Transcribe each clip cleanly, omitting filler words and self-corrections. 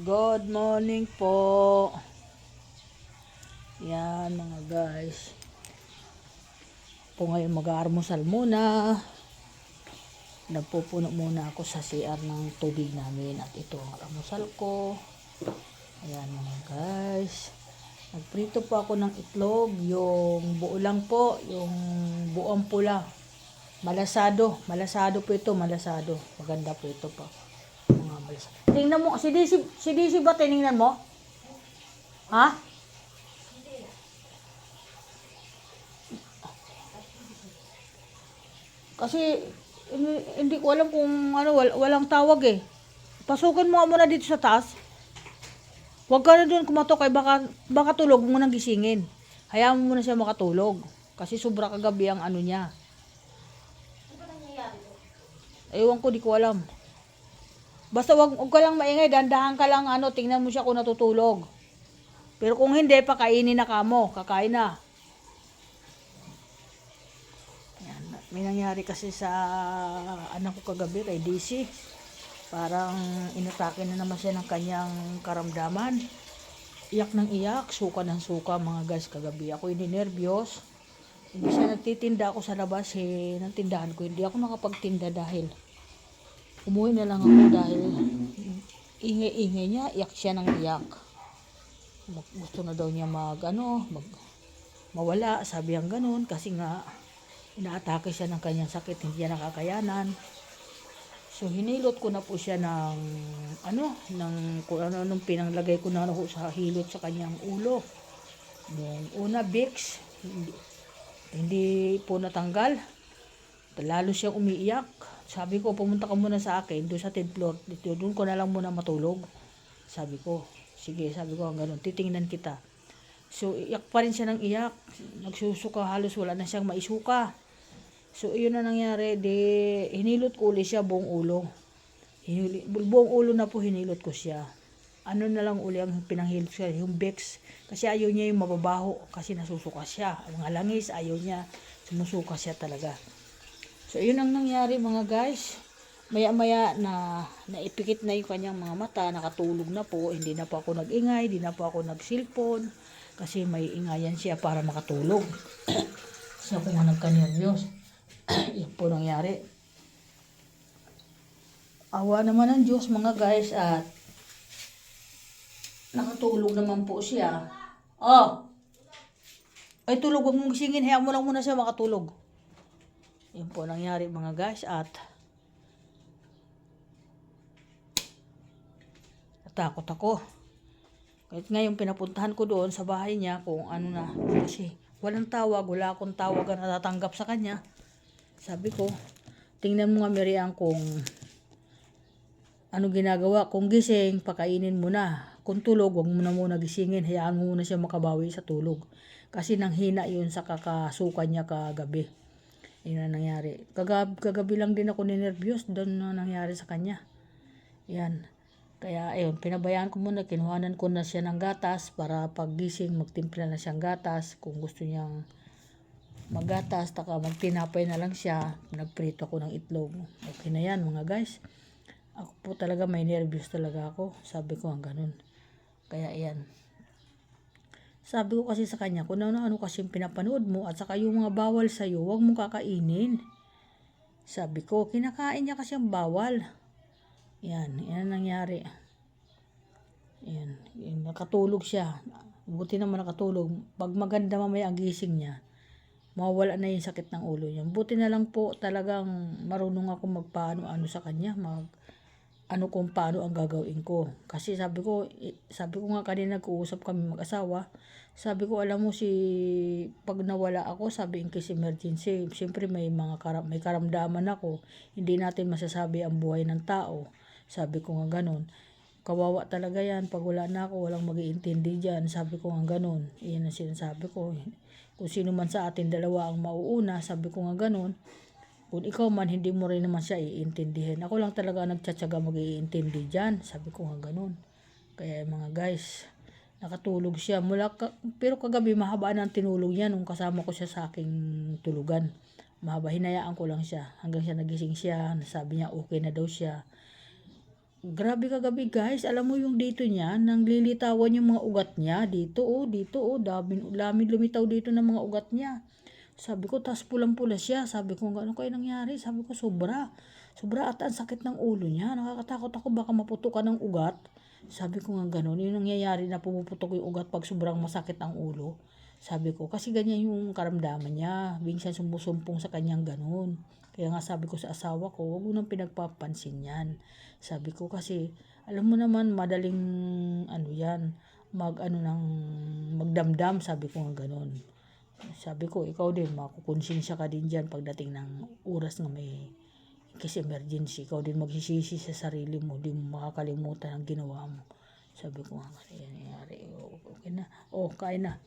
Good morning po. Yan mga guys. Po ngayon mag-aalmusal muna. Nagpupuno muna ako sa CR ng tubig namin. At ito ang almusal ko. Ayan mga guys. Nagprito po ako ng itlog. Yung buo lang po. Yung buong pula. Malasado. Malasado po ito. Malasado. Maganda po ito po. Tingnan mo, si DC ba tiningnan mo? Ha? Kasi hindi ko alam kung ano, walang tawag eh. Pasukin mo muna dito sa taas. Huwag ka na doon kumatok kay baka tulog mo nang gisingin. Hayaan mo muna siya makatulog. Kasi sobra kagabi ang ano niya. Ewan ko, di ko alam. Basta wag ka lang maingay, dandahan ka lang tingnan mo siya kung natutulog. Pero kung hindi, pakainin na kamo, kakain na. Yan. May nangyari kasi sa anak ko kagabi kay DC. Parang inatake na naman siya ng kanyang karamdaman. Iyak ng iyak, suka ng suka mga guys kagabi. Ako ininervyos. Hindi siya nagtitinda ako sa labas ng tindahan ko. Hindi ako nakapagtinda dahil umuwi na lang ako dahil ingay-ingay niya, iyak siya ng iyak. Gusto na daw niya mawala, sabi ang ganun, kasi nga inaatake siya ng kanyang sakit, hindi niya nakakayanan. So hinilot ko na po siya nung pinanglagay ko na sa hilot sa kanyang ulo. Nung una Vicks, hindi po natanggal. Lalo siyang umiiyak. Sabi ko, pumunta ka muna sa akin, doon sa 10th floor. Doon ko na lang muna matulog. Sabi ko, sige, sabi ko, ganun, titingnan kita. So, iyak pa rin siya ng iyak. Nagsusuka, halos wala na siyang maisuka. So, iyon na nangyari. Hinilot ko uli siya buong ulo. Buong ulo na po hinilot ko siya. Ano na lang uli ang pinanghilot siya, yung Vicks. Kasi ayaw niya yung mababaho, kasi nasusuka siya. Ang mga langis, ayaw niya. Sumusuka siya talaga. So, yun ang nangyari mga guys. Maya-maya na naipikit na yung kanyang mga mata, nakatulog na po. Hindi na po ako nag-ingay, hindi na po ako nag-cellphone. Kasi may ingayan siya para makatulog. So, ako nga nagka-nervyos. Yun po nangyari. Awa naman ng Diyos mga guys at nakatulog naman po siya. Oh! Ay tulog, huwag mong gisingin. Hayaan mo lang muna siya makatulog. Yun po nangyari mga guys at natakot ako. Kahit ngayon pinapuntahan ko doon sa bahay niya kung ano na. Kasi walang tawag, wala akong tawag na natatanggap sa kanya. Sabi ko, tingnan mo nga Miriam kung ano ginagawa. Kung gising, pakainin mo na. Kung tulog, huwag mo na muna gisingin. Hayaan mo muna siya makabawi sa tulog. Kasi nanghina yun sa kakasukan niya kagabi. Yun na nangyari. Kagabi lang din ako ninervyos. Doon na nangyari sa kanya. Yan. Kaya ayun, pinabayaan ko muna. Kinuhanan ko na siya ng gatas para paggising magtimpla na siyang gatas. Kung gusto niyang maggatas, taka magtinapay na lang siya. Nagprito ako ng itlog. Okay na yan mga guys. Ako po talaga may nervyos talaga ako. Sabi ko ang ganun. Kaya yan. Sabi ko kasi sa kanya, kung ano kasi pinapanood mo at saka yung mga bawal sa'yo, huwag mong kakainin. Sabi ko, kinakain niya kasi ang bawal. Yan ang nangyari. Yan, nakatulog siya. Buti naman nakatulog. Pag maganda mamaya ang gising niya, mawala na yung sakit ng ulo niya. Buti na lang po talagang marunong ako magpaano-ano sa kanya, kung paano ang gagawin ko. Kasi sabi ko nga kanina nag-uusap kami mag-asawa, sabi ko alam mo pag nawala ako, sabi in case emergency, siyempre may karamdaman ako, hindi natin masasabi ang buhay ng tao. Sabi ko nga ganun. Kawawa talaga yan, pag wala na ako, walang mag-iintindi dyan. Sabi ko nga ganun. Iyan ang sinasabi ko. Kung sino man sa atin dalawa ang mauuna, sabi ko nga ganun. Kung ikaw man, hindi mo rin naman siya iintindihin. Ako lang talaga nagtsatsaga mag-iintindi dyan. Sabi ko nga ganun. Kaya mga guys, nakatulog siya. Pero kagabi, mahaba na ang tinulog niya nung kasama ko siya sa aking tulugan. Mahaba, hinayaan ko lang siya. Hanggang siya nagising siya, nasabi niya okay na daw siya. Grabe kagabi guys, alam mo yung dito niya, nang lilitawan yung mga ugat niya, dito oh, dami lumitaw dito ng mga ugat niya. Sabi ko, tas pulang-pula siya. Sabi ko, ano kayo nangyari? Sabi ko, sobra. Sobra at ang sakit ng ulo niya. Nakakatakot ako, baka maputukan ng ugat. Sabi ko nga ganun, yung nangyayari na pumuputok yung ugat pag sobrang masakit ang ulo. Sabi ko, kasi ganyan yung karamdaman niya. Minsan sumusumpong sa kanyang ganun. Kaya nga sabi ko sa asawa ko, huwag mo nang pinagpapansin yan. Sabi ko kasi, alam mo naman, madaling yan, magdamdam, sabi ko nga ganun. Sabi ko, ikaw din, makukonsensya ka din dyan pagdating ng oras na may case emergency. Ikaw din magsisisi sa sarili mo, di mo makakalimutan ang ginawa mo. Sabi ko nga, yan nangyari. Okay na. Kain na.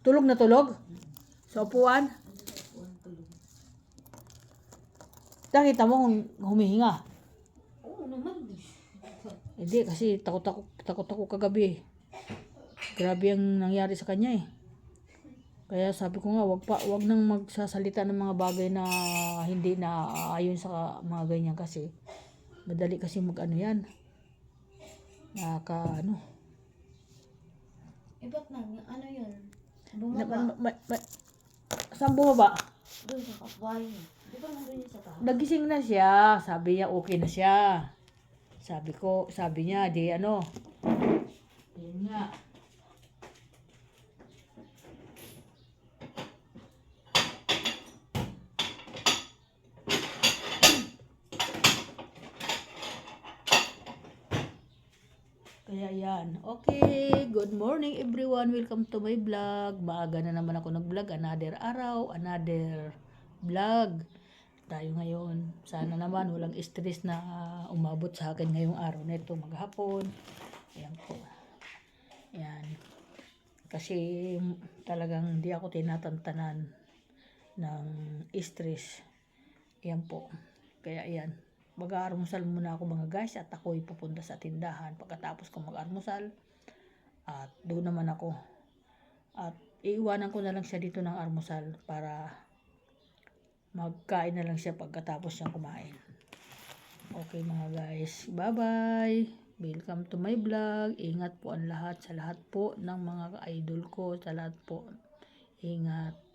Tulog na tulog? Sa upuan? Nakita mo kung humihinga? Oo naman. Hindi, kasi takot ako kagabi. Grabe ang nangyari sa kanya eh. Kaya sabi ko nga, wag nang magsasalita ng mga bagay na hindi na ayon sa mga ganyan kasi madali kasi yan. Ba't ano yun? Bumaba. Saan bumaba? Doon sa kapbahay niya. Di ba nandun yun sa taas? Nagising na siya. Sabi niya, okay na siya. Sabi niya, yun nga. Kaya yan. Okay, good morning everyone. Welcome to my vlog. Maaga na naman ako nag-vlog. Another araw, another vlog. Tayo ngayon. Sana naman walang stress na umabot sa akin ngayong araw na ito maghapon. Ayan po. Ayan. Kasi talagang hindi ako tinatantanan ng stress. Ayan po. Kaya ayan. Mag-aalmusal muna ako mga guys at ako'y pupunta sa tindahan. Pagkatapos ko mag-almusal at doon naman ako. At iiwanan ko na lang siya dito ng almusal para magkain na lang siya pagkatapos siyang kumain. Okay mga guys. Bye-bye. Welcome to my vlog. Ingat po ang lahat sa lahat po ng mga idol ko. Sa lahat po. Ingat.